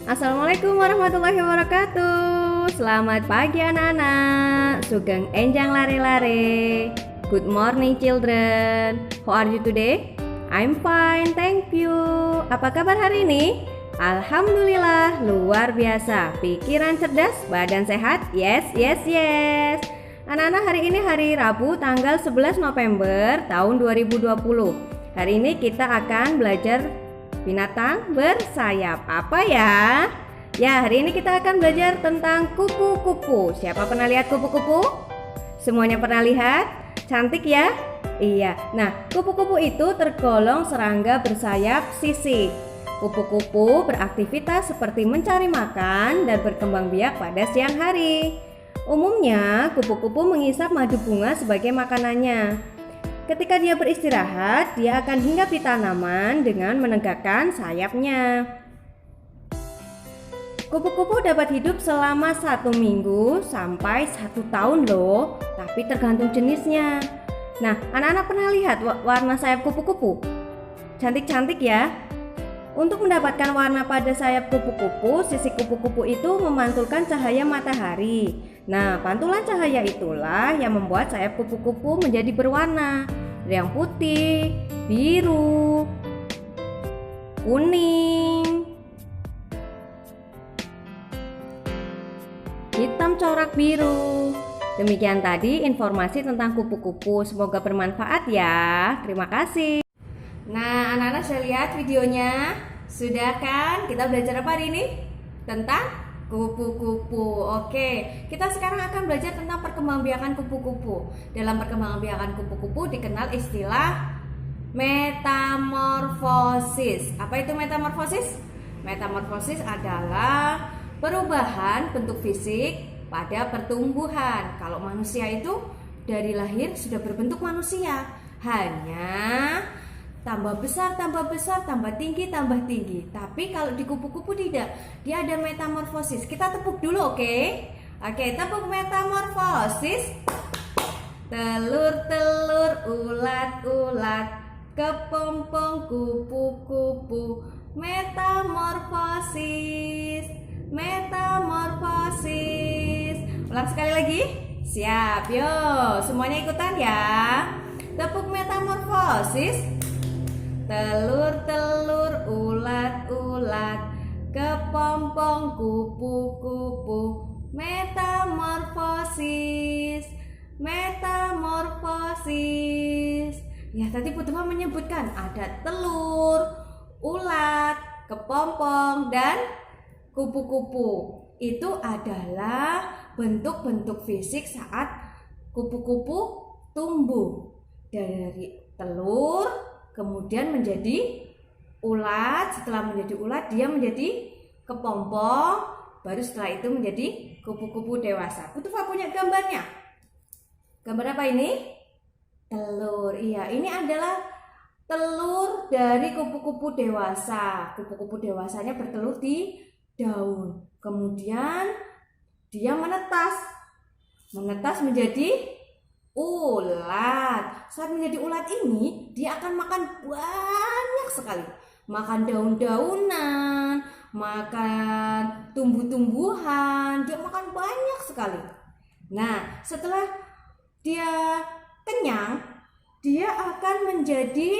Assalamualaikum warahmatullahi wabarakatuh. Selamat pagi anak-anak. Sugeng enjang lare-lare. Good morning children. How are you today? I'm fine, thank you. Apa kabar hari ini? Alhamdulillah, luar biasa. Pikiran cerdas, badan sehat. Yes, yes, yes. Anak-anak, hari ini hari Rabu tanggal 11 November tahun 2020. Hari ini kita akan belajar binatang bersayap. Apa ya? Ya, hari ini kita akan belajar tentang kupu-kupu. Siapa pernah lihat kupu-kupu? Semuanya pernah lihat? Cantik ya? Iya. Nah, kupu-kupu itu tergolong serangga bersayap sisik. Kupu-kupu beraktivitas seperti mencari makan dan berkembang biak pada siang hari. Umumnya, kupu-kupu menghisap madu bunga sebagai makanannya. Ketika dia beristirahat, dia akan hinggap di tanaman dengan menegakkan sayapnya. Kupu-kupu dapat hidup selama 1 minggu sampai 1 tahun loh, tapi tergantung jenisnya. Nah, anak-anak pernah lihat warna sayap kupu-kupu? Cantik-cantik ya. Untuk mendapatkan warna pada sayap kupu-kupu, sisik kupu-kupu itu memantulkan cahaya matahari. Nah, pantulan cahaya itulah yang membuat sayap kupu-kupu menjadi berwarna. Ada yang putih, biru, kuning, hitam corak biru. Demikian tadi informasi tentang kupu-kupu. Semoga bermanfaat ya. Terima kasih. Nah, anak-anak sudah lihat videonya? Sudah kan? Kita belajar apa hari ini? Tentang kupu-kupu. Oke, kita sekarang akan belajar tentang perkembangbiakan kupu-kupu. Dalam perkembangbiakan kupu-kupu dikenal istilah metamorfosis. Apa itu metamorfosis? Metamorfosis adalah perubahan bentuk fisik pada pertumbuhan. Kalau manusia itu dari lahir sudah berbentuk manusia, hanya tambah besar, tambah tinggi, tambah tinggi. Tapi kalau di kupu-kupu tidak, dia ada metamorfosis. Kita tepuk dulu, oke? Oke, tepuk metamorfosis. Telur-telur, ulat-ulat, kepompong kupu-kupu. Metamorfosis, metamorfosis. Ulang sekali lagi. Siap, yuk. Semuanya ikutan ya. Tepuk metamorfosis. Telur-telur, ulat-ulat, kepompong kupu-kupu. Metamorfosis, metamorfosis. Ya, tadi Bu Tufa menyebutkan ada telur, ulat, kepompong, dan kupu-kupu. Itu adalah bentuk-bentuk fisik saat kupu-kupu tumbuh. Dari telur kemudian menjadi ulat, setelah menjadi ulat dia menjadi kepompong, baru setelah itu menjadi kupu-kupu dewasa. Bu Tufa punya gambarnya. Gambar apa ini? Telur. Iya, ini adalah telur dari kupu-kupu dewasa. Kupu-kupu dewasanya bertelur di daun. Kemudian dia menetas menjadi ulat. Saat menjadi ulat ini, dia akan makan banyak sekali. Makan daun-daunan, makan tumbuh-tumbuhan, dia makan banyak sekali. Nah, setelah dia kenyang, dia akan menjadi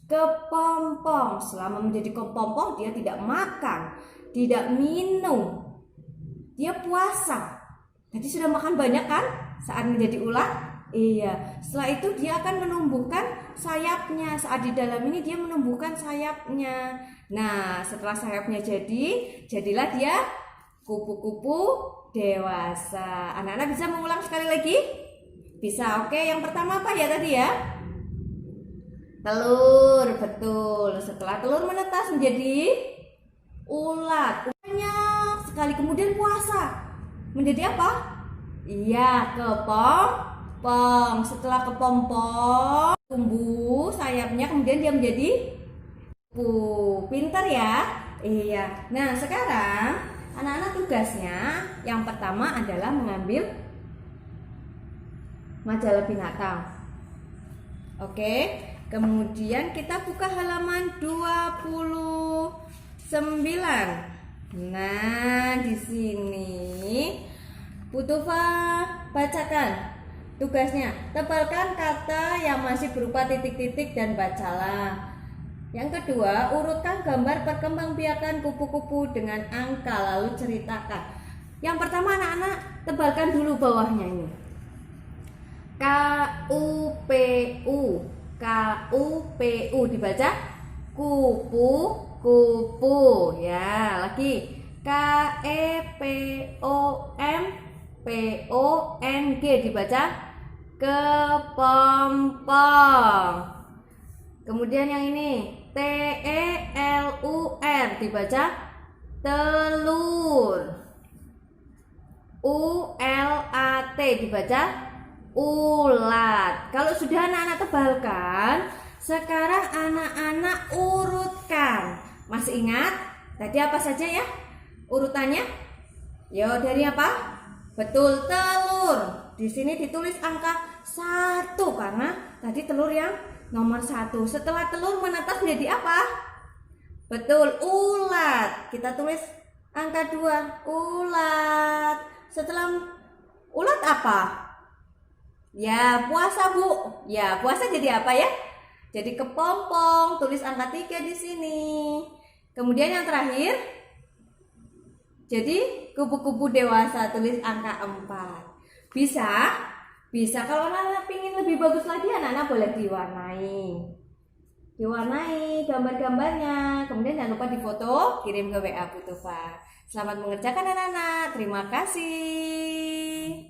kepompong. Selama menjadi kepompong, dia tidak makan, tidak minum. Dia puasa. Tadi sudah makan banyak kan? Saat menjadi ulat, iya. Setelah itu dia akan menumbuhkan sayapnya. Saat di dalam ini dia menumbuhkan sayapnya. Nah, setelah sayapnya jadilah dia kupu-kupu dewasa. Anak-anak bisa mengulang sekali lagi? Bisa, oke. Yang pertama apa ya tadi ya? Telur, betul. Setelah telur menetas menjadi ulat. Banyak sekali. Kemudian puasa. Menjadi apa? Iya, kepompong. Setelah kepompong tumbuh sayapnya, kemudian dia menjadi kupu. Pintar ya? Iya. Nah, sekarang anak-anak tugasnya yang pertama adalah mengambil majalah binatang. Oke. Kemudian kita buka halaman 29. Nah, di sini Putufa bacakan tugasnya. Tebalkan kata yang masih berupa titik-titik dan bacalah. Yang kedua, urutkan gambar perkembangbiakan kupu-kupu dengan angka lalu ceritakan. Yang pertama anak-anak tebalkan dulu bawahnya ini. KUPU, KUPU dibaca kupu-kupu ya. Lagi KEPOMPONG dibaca kepompong. Kemudian yang ini TELUR dibaca telur. ULAT dibaca ulat. Kalau sudah anak-anak tebalkan, sekarang anak-anak urutkan. Masih ingat tadi apa saja ya urutannya? Yo, dari apa? Betul, telur. Di sini ditulis angka 1 karena tadi telur yang nomor 1. Setelah telur menetas menjadi apa? Betul, ulat. Kita tulis angka 2, ulat. Setelah ulat apa? Ya, puasa, Bu. Ya, puasa jadi apa ya? Jadi kepompong. Tulis angka 3 di sini. Kemudian yang terakhir jadi kupu-kupu dewasa, tulis angka 4. Bisa? Bisa. Kalau anak-anak ingin lebih bagus lagi, anak-anak boleh diwarnai gambar-gambarnya. Kemudian jangan lupa difoto, kirim ke WA Putufa. Selamat mengerjakan anak-anak. Terima kasih.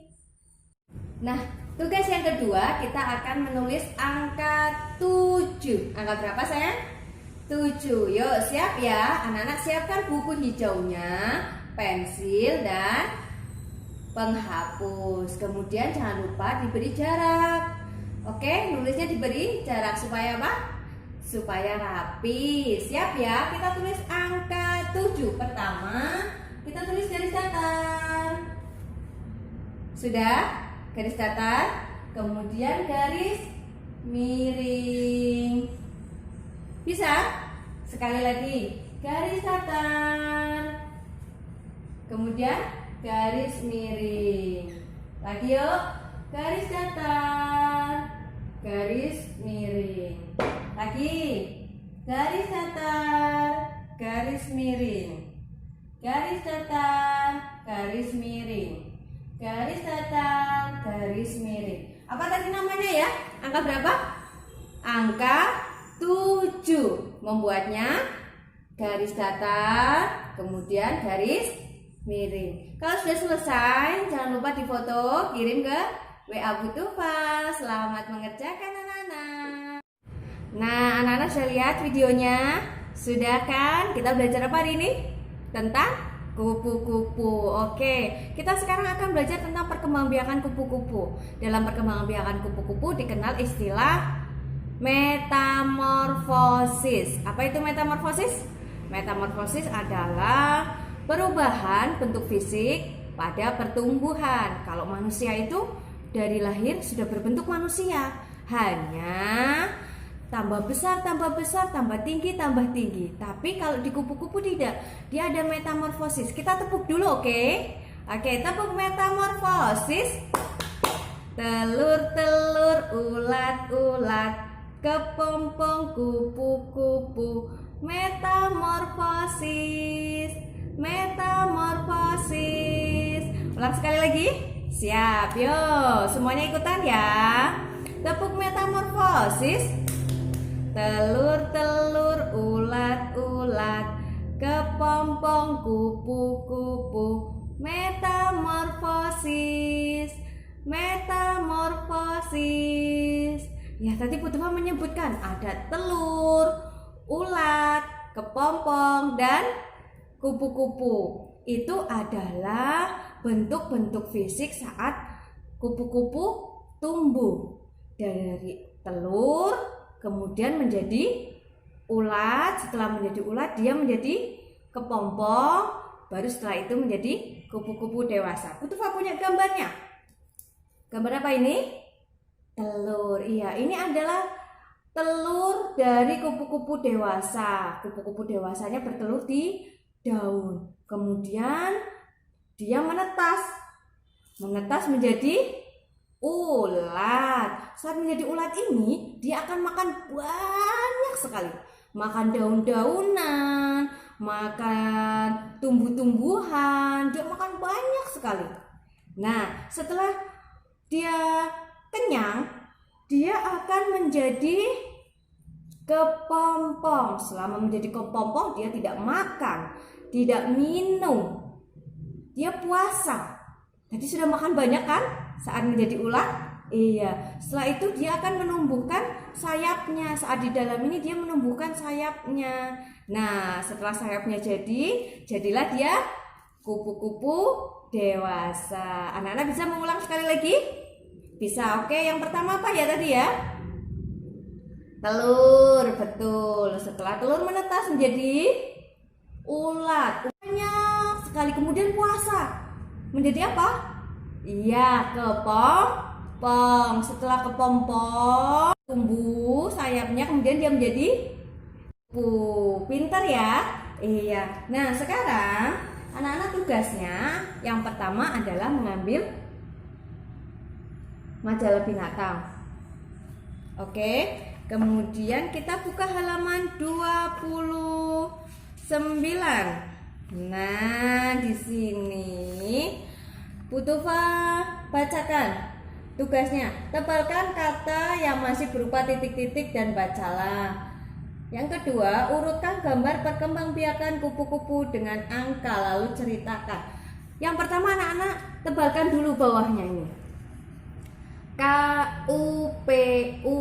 Nah, tugas yang kedua kita akan menulis angka 7. Angka berapa sayang? 7. Yuk siap ya. Anak-anak siapkan buku hijaunya, pensil dan penghapus. Kemudian jangan lupa diberi jarak. Oke, nulisnya diberi jarak supaya apa? Supaya rapi. Siap ya? Kita tulis angka 7. Pertama, kita tulis garis datar. Sudah? Garis datar. Kemudian garis miring. Bisa? Sekali lagi. Garis datar. Kemudian garis miring. Lagi yuk. Garis datar. Garis miring. Lagi. Garis datar. Garis miring. Garis datar. Garis miring. Garis datar. Garis miring. Apa tadi namanya ya? Angka berapa? Angka 7. Membuatnya garis datar, kemudian garis miring. Kalau sudah selesai, jangan lupa difoto, kirim ke WA Putufa. Selamat mengerjakan anak-anak. Nah, anak-anak sudah lihat videonya? Sudah kan? Kita belajar apa hari ini? Tentang kupu-kupu. Oke, kita sekarang akan belajar tentang perkembangbiakan kupu-kupu. Dalam perkembangbiakan kupu-kupu dikenal istilah metamorfosis. Apa itu metamorfosis? Metamorfosis adalah perubahan bentuk fisik pada pertumbuhan. Kalau manusia itu dari lahir sudah berbentuk manusia, hanya tambah besar, tambah tinggi, tambah tinggi. Tapi kalau di kupu-kupu tidak, dia ada metamorfosis. Kita tepuk dulu, oke? Oke, tepuk metamorfosis. Telur-telur, ulat-ulat, kepompong, kupu-kupu, metamorfosis, metamorfosis. Ulang sekali lagi. Siap, yuk semuanya ikutan ya. Tepuk metamorfosis. Telur-telur, ulat-ulat, kepompong, kupu-kupu, metamorfosis, metamorfosis. Ya, tadi Putufa menyebutkan ada telur, ulat, kepompong, dan kupu-kupu. Itu adalah bentuk-bentuk fisik saat kupu-kupu tumbuh dari telur, kemudian menjadi ulat. Setelah menjadi ulat, dia menjadi kepompong, baru setelah itu menjadi kupu-kupu dewasa. Putufa punya gambarnya. Gambar apa ini? Telur. Iya, ini adalah telur dari kupu-kupu dewasa. Kupu-kupu dewasanya bertelur di daun. Kemudian dia menetas menjadi ulat. Saat menjadi ulat ini dia akan makan banyak sekali. Makan daun-daunan, makan tumbuh-tumbuhan, dia makan banyak sekali. Nah, setelah dia kenyang, dia akan menjadi kepompong. Selama menjadi kepompong, dia tidak makan, tidak minum. Dia puasa. Tadi sudah makan banyak kan saat menjadi ulat? Iya, setelah itu dia akan menumbuhkan sayapnya. Saat di dalam ini dia menumbuhkan sayapnya. Nah, setelah sayapnya jadilah dia kupu-kupu dewasa. Anak-anak bisa mengulang sekali lagi? Bisa, oke. Yang pertama apa ya tadi ya? Telur, betul. Setelah telur menetas menjadi ulat. Banyak sekali, kemudian puasa. Menjadi apa? Iya, kepompong. Setelah kepompong, tumbuh sayapnya, kemudian dia menjadi kupu. Pintar ya? Iya. Nah, sekarang anak-anak tugasnya yang pertama adalah mengambil majalah binatang. Oke. Kemudian kita buka halaman 29. Nah, di sini Bu Tufa bacakan tugasnya. Tebalkan kata yang masih berupa titik-titik dan bacalah. Yang kedua, urutkan gambar perkembangbiakan kupu-kupu dengan angka lalu ceritakan. Yang pertama anak-anak tebalkan dulu bawahnya ini. KUPU.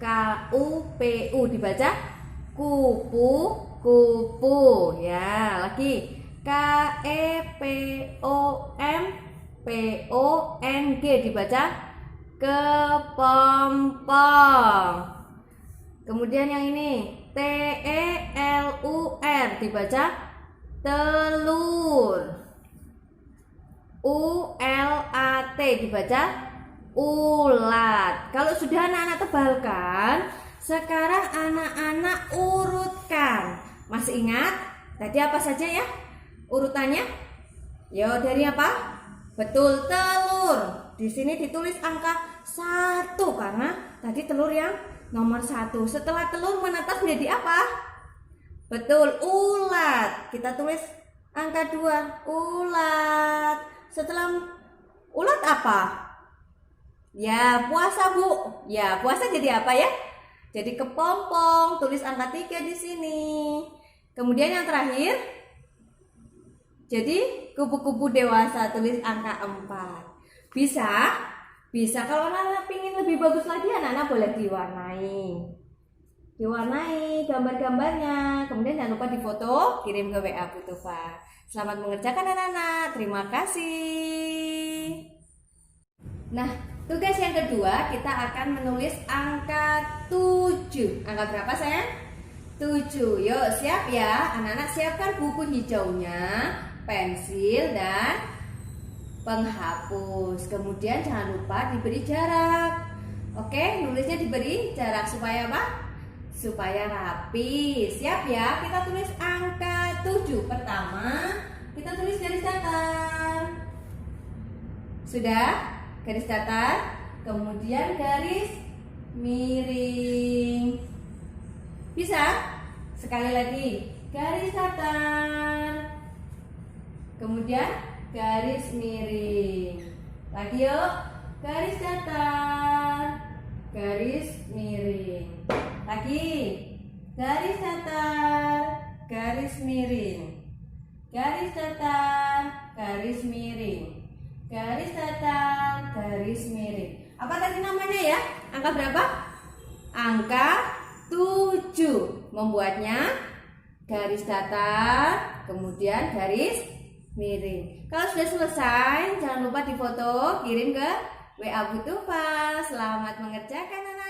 KUPU dibaca kupu-kupu ya. Lagi KEPOMPONG dibaca kepompong. Kemudian yang ini TELUR dibaca telur. ULAT dibaca ulat. Kalau sudah anak-anak tebalkan, sekarang anak-anak urutkan. Masih ingat tadi apa saja ya urutannya? Yo, dari apa? Betul, telur. Di sini ditulis angka 1 karena tadi telur yang nomor 1. Setelah telur menetas menjadi apa? Betul, ulat. Kita tulis angka 2, ulat. Setelah ulat apa? Ya, puasa Bu. Ya, puasa jadi apa ya? Jadi kepompong. Tulis angka 3 di sini. Kemudian yang terakhir, jadi kupu-kupu dewasa, tulis angka 4. Bisa? Bisa. Kalau anak-anak ingin lebih bagus lagi, anak-anak boleh diwarnai gambar-gambarnya. Kemudian jangan lupa difoto, kirim ke WA Bu Tufa. Selamat mengerjakan anak-anak. Terima kasih. Nah, tugas yang kedua kita akan menulis angka 7. Angka berapa sayang? 7. Yuk siap ya. Anak-anak siapkan buku hijaunya, pensil dan penghapus. Kemudian jangan lupa diberi jarak. Oke, nulisnya diberi jarak supaya apa? Supaya rapi. Siap ya. Kita tulis angka 7. Pertama, kita tulis garis datar. Sudah? Garis datar, kemudian garis miring. Bisa? Sekali lagi, garis datar, kemudian garis miring. Lagi yuk, garis datar, garis miring. Lagi, garis datar, garis miring. Garis datar, garis miring. Garis datar, garis miring. Apa tadi namanya ya? Angka berapa? Angka 7. Membuatnya garis datar, kemudian garis miring. Kalau sudah selesai, jangan lupa difoto, kirim ke WA Bu Tufa. Selamat mengerjakan anak.